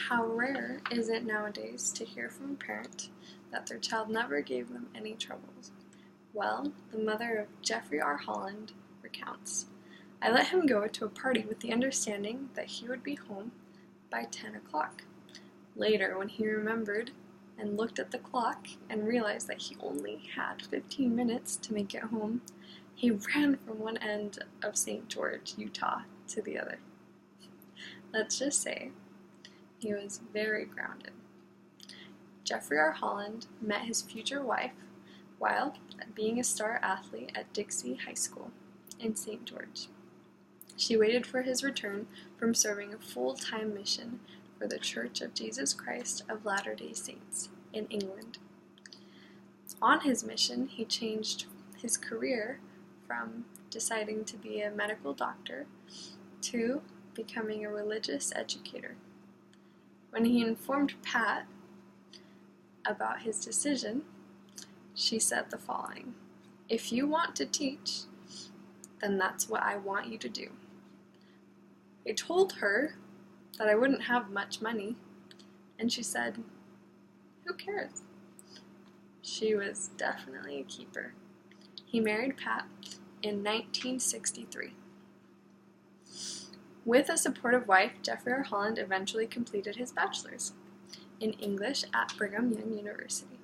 How rare is it nowadays to hear from a parent that their child never gave them any troubles? Well, the mother of Jeffrey R. Holland recounts, "I let him go to a party with the understanding that he would be home by 10 o'clock. Later, when he remembered and looked at the clock and realized that he only had 15 minutes to make it home, he ran from one end of St. George, Utah, to the other." Let's just say he was very grounded. Jeffrey R. Holland met his future wife while being a star athlete at Dixie High School in St. George. She waited for his return from serving a full-time mission for the Church of Jesus Christ of Latter-day Saints in England. On his mission, he changed his career from deciding to be a medical doctor to becoming a religious educator. When he informed Pat about his decision, she said the following, "If you want to teach, then that's what I want you to do." I told her that I wouldn't have much money, and she said, "Who cares?" She was definitely a keeper. He married Pat in 1963. With a supportive wife, Jeffrey R. Holland eventually completed his bachelor's in English at Brigham Young University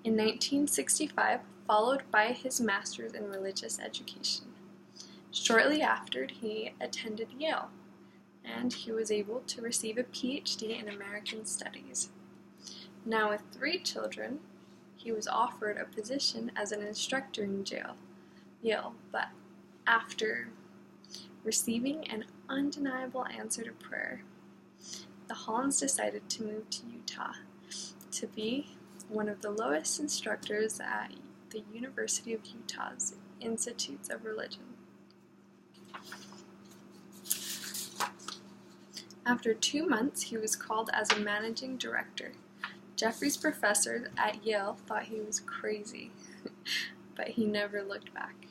in 1965, followed by his master's in religious education. Shortly after, he attended Yale, and he was able to receive a PhD in American Studies. Now with 3 children, he was offered a position as an instructor in Yale, but after receiving an undeniable answer to prayer, the Hollands decided to move to Utah to be one of the lowest instructors at the University of Utah's Institutes of Religion. After 2 months, he was called as a managing director. Jeffrey's professors at Yale thought he was crazy, but he never looked back.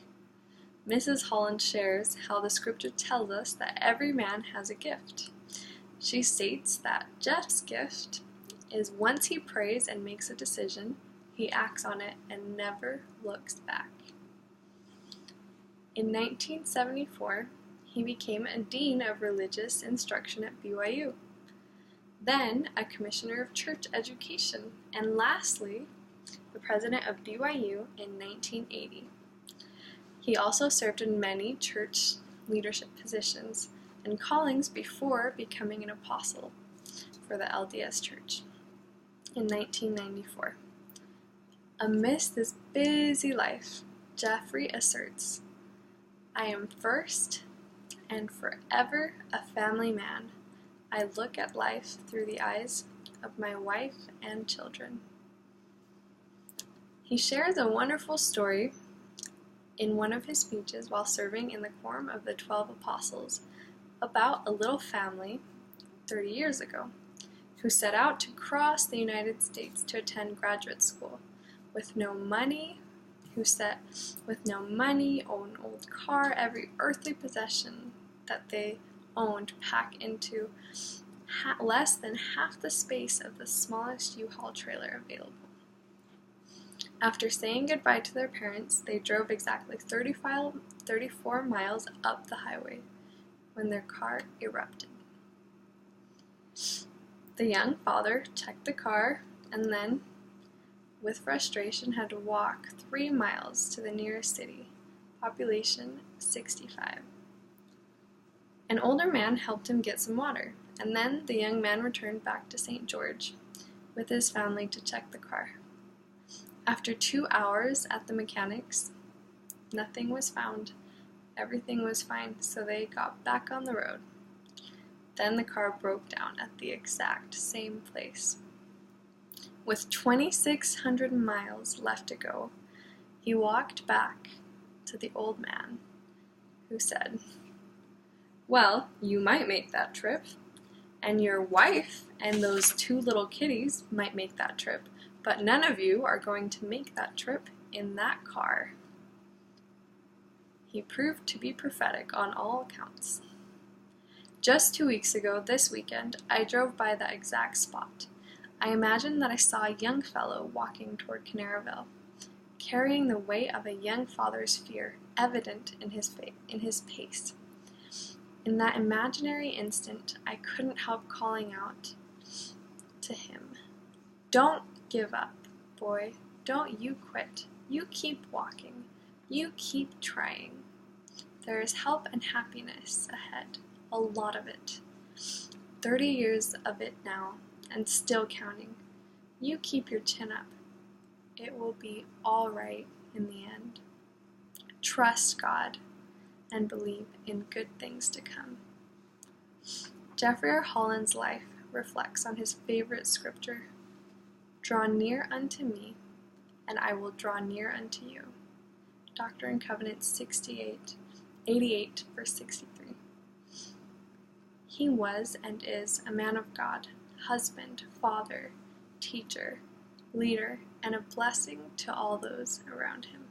Mrs. Holland shares how the scripture tells us that every man has a gift. She states that Jeff's gift is once he prays and makes a decision, he acts on it and never looks back. In 1974, he became a dean of religious instruction at BYU, then a commissioner of church education, and lastly, the president of BYU in 1980. He also served in many church leadership positions and callings before becoming an apostle for the LDS Church in 1994. Amidst this busy life, Jeffrey asserts, "I am first and forever a family man. I look at life through the eyes of my wife and children." He shares a wonderful story in one of his speeches while serving in the Quorum of the 12 Apostles about a little family 30 years ago who set out to cross the United States to attend graduate school with no money, own old car, every earthly possession that they owned packed into less than half the space of the smallest U-Haul trailer available. After saying goodbye to their parents, they drove exactly 34 miles up the highway when their car erupted. The young father checked the car and then, with frustration, had to walk 3 miles to the nearest city, population 65. An older man helped him get some water, and then the young man returned back to St. George with his family to check the car. After 2 hours at the mechanic's, nothing was found. Everything was fine, so they got back on the road. Then the car broke down at the exact same place. With 2,600 miles left to go, he walked back to the old man, who said, "Well, you might make that trip, and your wife and those 2 little kitties might make that trip, but none of you are going to make that trip in that car." He proved to be prophetic on all accounts. Just 2 weeks ago, this weekend, I drove by the exact spot. I imagined that I saw a young fellow walking toward Canaryville, carrying the weight of a young father's fear evident in his pace. In that imaginary instant, I couldn't help calling out to him, "Don't give up, boy. Don't you quit. You keep walking. You keep trying. There is help and happiness ahead, a lot of it. 30 years of it now, and still counting. You keep your chin up. It will be all right in the end. Trust God and believe in good things to come." Jeffrey R. Holland's life reflects on his favorite scripture, "Draw near unto me, and I will draw near unto you." Doctrine and Covenants 88, verse 63. He was and is a man of God, husband, father, teacher, leader, and a blessing to all those around him.